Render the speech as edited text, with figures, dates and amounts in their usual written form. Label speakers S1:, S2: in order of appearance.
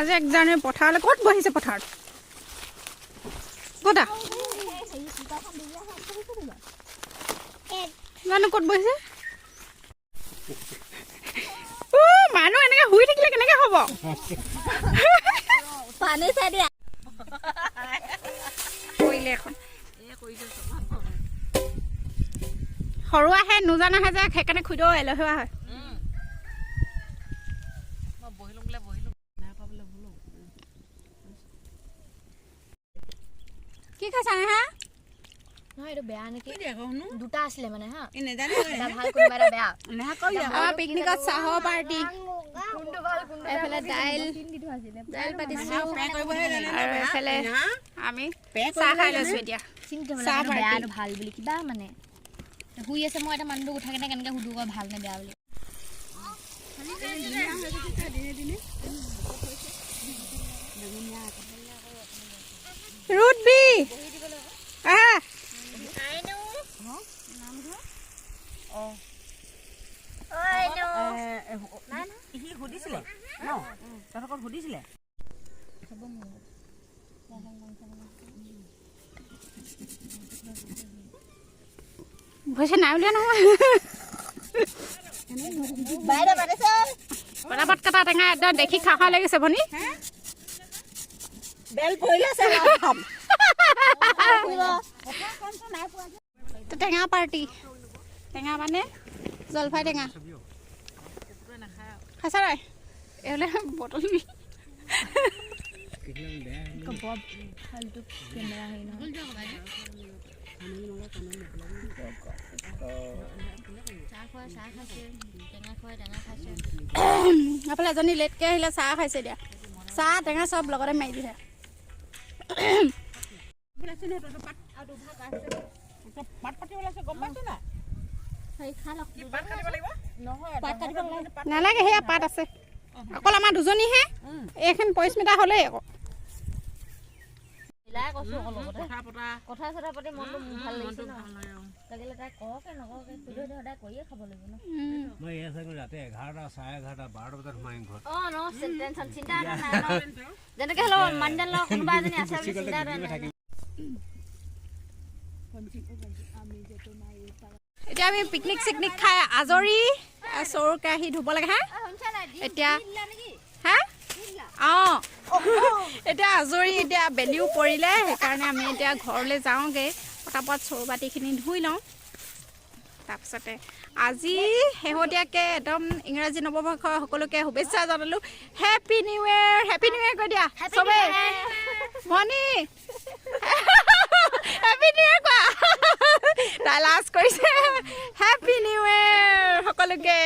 S1: আজি একজনে পথাৰলৈ ক'ত বহিছে পথাৰত ক'তা জানো ক'ত বহিছে মানুহ এনেকে শুই থাকিলে কেনেকে হ'ব
S2: পানী চাই দিয়া
S1: কৰিলে এখন সৰু আহে নোজানাহে যে সেইকাৰণে খুইদ এলেহুৱা হয় কি খাইছা নে হা
S2: নহয় এইটো বেয়া নেকি দুটা আছিলে মানে হা
S3: নেজানে
S2: এটা ভাল কোনোবা এটা বেয়া
S1: আমাৰ পিকনিকত চাহৰ পাৰ্টি এইফালে দাইল পাতিছো আৰু এইফালে আমি চাহ খাই লৈছো এতিয়া
S2: চাহ বেয়াটো ভাল বুলি কিবা মানে শুই আছে মই এটা মানুহটো উঠাই কেনে কেনেকে সুধো কয় ভাল নে বেয়া বুলি
S1: ৰুট বি আহা
S3: সুধিছিলে ন তহঁতক সুধিছিলে
S1: ভইছে নাই উলিয়া নহয় পটাপট কটা টেঙা একদম দেখি খাওঁ লাগিছে ভনী
S3: বেল পৰিলে
S1: টেঙা পাৰ্টি টেঙা মানে জলফাই টেঙা খাইছা নাই এইফালে বটল এইফালে এজনী লেটকৈ আহিলে চাহ খাইছে এতিয়া চাহ টেঙা চব লগতে মাৰি দিছে নালাগে সেয়া পাত আছে অকল আমাৰ দুজনীহে এইখন পৰিস্মিতা হ'লেই আকৌ
S2: কথা চথা পাতি মনটো ভাল লাগিছে লাগিলে তাই কওকে নকওকে সদায় কৰিয়ে খাব লাগিব ন
S4: মই এই আছে ৰাতি 11টা 11:30 12 বজাত সোমাই ঘৰ
S2: ন টেনচন চিন্তা নাই যেনেকে হলো মানজান লগ কোনোবা এজনী আছে চিন্তা নাই
S1: এতিয়া আমি পিকনিক চিকনিক খাই আজৰি চৰু কেৰাহী ধুব লাগে হা এতিয়া হা অঁ এতিয়া আজৰি এতিয়া বেলিও পৰিলে সেইকাৰণে আমি এতিয়া ঘৰলৈ যাওঁগৈ পটাপট চৰু বাতিখিনি ধুই লওঁ তাৰপিছতে আজি শেহতীয়াকৈ একদম ইংৰাজী নৱবৰ্ষৰ সকলোকে শুভেচ্ছা জনালোঁ হেপী নিউ ইয়েৰ কৈ দিয়া চবেই ভনী হেপী নিউ ইয়েৰ কোৱা তাই লাজ কৰিছে হেপী নিউ ইয়েৰ সকলোকে